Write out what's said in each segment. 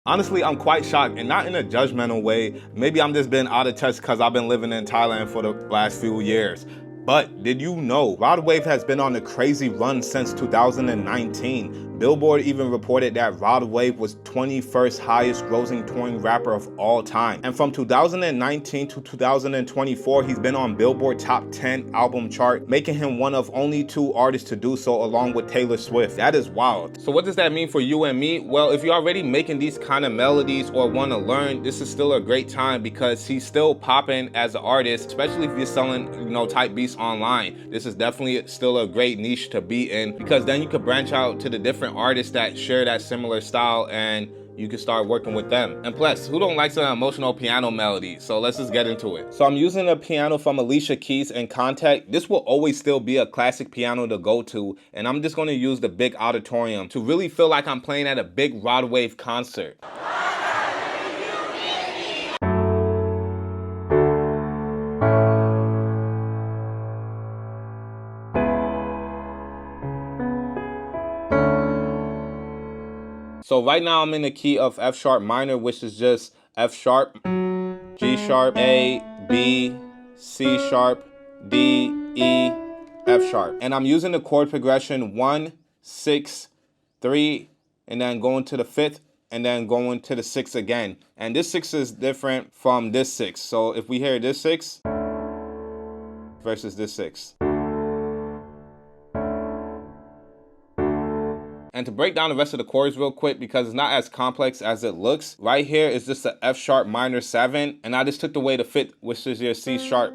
Honestly, I'm quite shocked, and not in a judgmental way. Maybe I'm just been out of touch because I've been living in Thailand for the last few years. But did you know Rod Wave has been on a crazy run since 2019? Billboard even reported that Rod Wave was 21st highest grossing touring rapper of all time. And from 2019 to 2024, he's been on Billboard Top 10 album chart, making him one of only 2 artists to do so, along with Taylor Swift. That is wild. So what does that mean for you and me? Well, if you're already making these kind of melodies or want to learn, this is still a great time because he's still popping as an artist, especially if you're selling, type beats online. This is definitely still a great niche to be in, because then you could branch out to the different artists that share that similar style and you can start working with them. And plus, who don't like some emotional piano melody? So let's just get into it. So I'm using a piano from Alicia Keys and Contact. This will always still be a classic piano to go to, and I'm just gonna use the big auditorium to really feel like I'm playing at a big Rod Wave concert. So right now I'm in the key of F sharp minor, which is just F sharp, G sharp, A, B, C sharp, D, E, F sharp. And I'm using the chord progression 1, 6, 3, and then going to the 5th, and then going to the 6th again. And this 6 is different from this 6. So if we hear this 6 versus this 6. And to break down the rest of the chords real quick, because it's not as complex as it looks, right here is just a F sharp minor 7, and I just took away the 5th, which is your C sharp.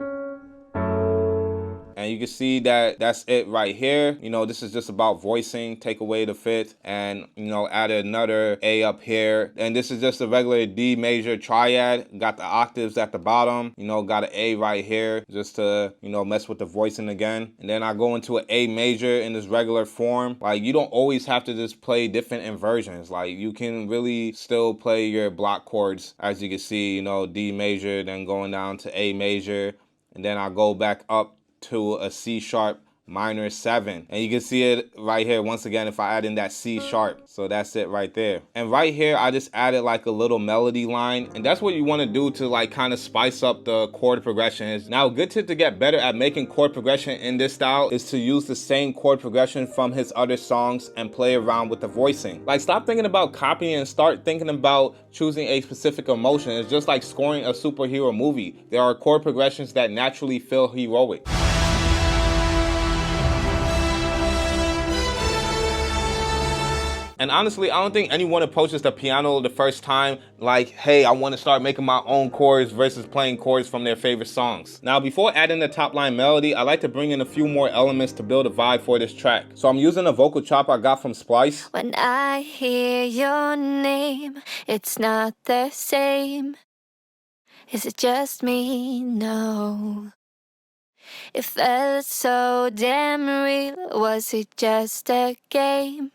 And you can see that that's it right here. This is just about voicing. Take away the 5th and, add another A up here. And this is just a regular D major triad. Got the octaves at the bottom. Got an A right here just to, mess with the voicing again. And then I go into an A major in this regular form. Like, you don't always have to just play different inversions. Like, you can really still play your block chords, as you can see, D major, then going down to A major. And then I go back up to a C sharp minor 7, and you can see it right here once again if I add in that C sharp. So that's it right there. And right here I just added like a little melody line, and that's what you want to do to like kind of spice up the chord progressions. Now, a good tip to get better at making chord progression in this style is to use the same chord progression from his other songs and play around with the voicing. Like, stop thinking about copying and start thinking about choosing a specific emotion. It's just like scoring a superhero movie. There are chord progressions that naturally feel heroic. And honestly, I don't think anyone approaches the piano the first time like, hey, I want to start making my own chords versus playing chords from their favorite songs. Now, before adding the top line melody, I like to bring in a few more elements to build a vibe for this track. So I'm using a vocal chop I got from Splice. When I hear your name, it's not the same. Is it just me? No. It felt so damn real. Was it just a game?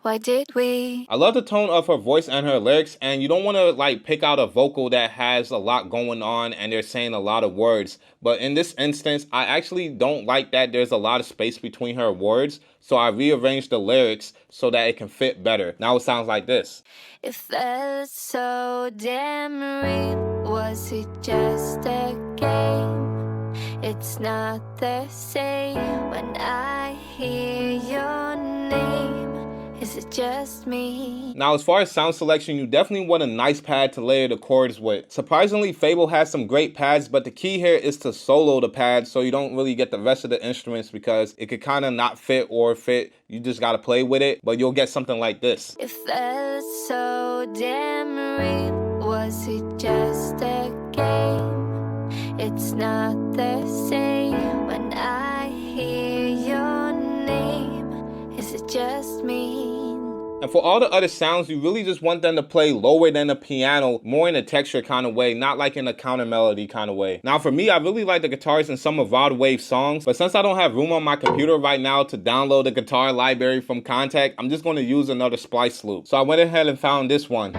Why did we? I love the tone of her voice and her lyrics, and you don't want to like pick out a vocal that has a lot going on and they're saying a lot of words. But in this instance, I actually don't like that there's a lot of space between her words, so I rearranged the lyrics so that it can fit better. Now it sounds like this. It felt so damn real. Was it just a game? It's not the same. When I hear your name, is it just me? Now, as far as sound selection, you definitely want a nice pad to layer the chords with. Surprisingly, Fable has some great pads, but the key here is to solo the pads so you don't really get the rest of the instruments, because it could kind of not fit or fit. You just got to play with it, but you'll get something like this. It felt so damn real. Was it just a game? It's not the same. When I hear your name, is it just me? And for all the other sounds, you really just want them to play lower than the piano, more in a texture kind of way, not like in a counter melody kind of way. Now for me, I really like the guitars in some of Rod Wave's songs, but since I don't have room on my computer right now to download the guitar library from Contact, I'm just going to use another splice loop. So I went ahead and found this one.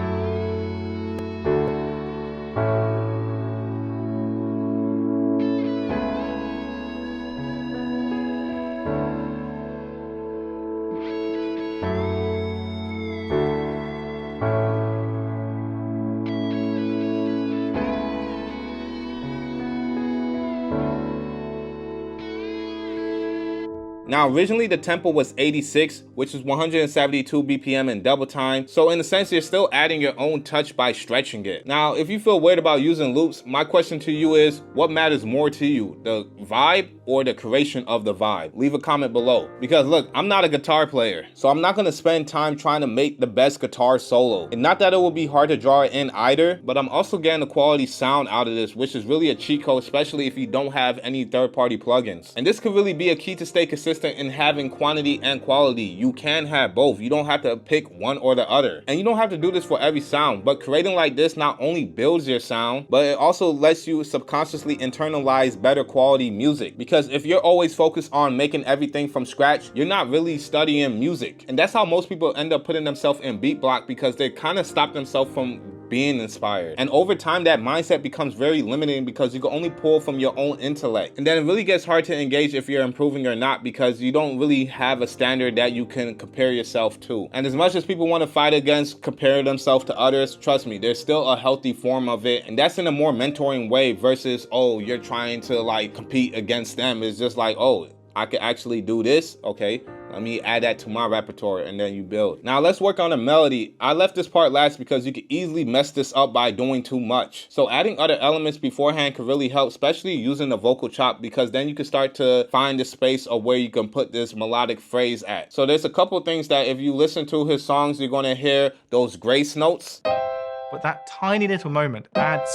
Now, originally the tempo was 86, which is 172 BPM in double time. So in a sense, you're still adding your own touch by stretching it. Now, if you feel weird about using loops, my question to you is, what matters more to you, the vibe or the creation of the vibe? Leave a comment below. Because look, I'm not a guitar player, so I'm not gonna spend time trying to make the best guitar solo. And not that it will be hard to draw it in either, but I'm also getting a quality sound out of this, which is really a cheat code, especially if you don't have any third-party plugins. And this could really be a key to stay consistent in having quantity and quality. You can have both. You don't have to pick one or the other. And you don't have to do this for every sound, but creating like this not only builds your sound, but it also lets you subconsciously internalize better quality music. Because if you're always focused on making everything from scratch, you're not really studying music. And that's how most people end up putting themselves in beat block, because they kind of stop themselves from being inspired. And over time, that mindset becomes very limiting because you can only pull from your own intellect. And then it really gets hard to engage if you're improving or not, because you don't really have a standard that you can compare yourself to. And as much as people want to fight against comparing themselves to others, trust me, there's still a healthy form of it. And that's in a more mentoring way versus, oh, you're trying to like compete against them. It's just like, oh, I could actually do this. Okay, let me add that to my repertoire, and then you build. Now let's work on a melody. I left this part last because you could easily mess this up by doing too much. So adding other elements beforehand could really help, especially using the vocal chop, because then you can start to find the space of where you can put this melodic phrase at. So there's a couple things that if you listen to his songs, you're gonna hear those grace notes. But that tiny little moment adds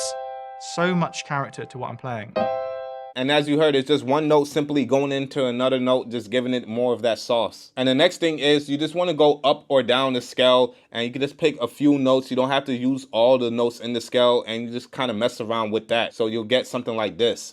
so much character to what I'm playing. And as you heard, it's just one note simply going into another note, just giving it more of that sauce. And the next thing is you just want to go up or down the scale, and you can just pick a few notes. You don't have to use all the notes in the scale, and you just kind of mess around with that. So you'll get something like this.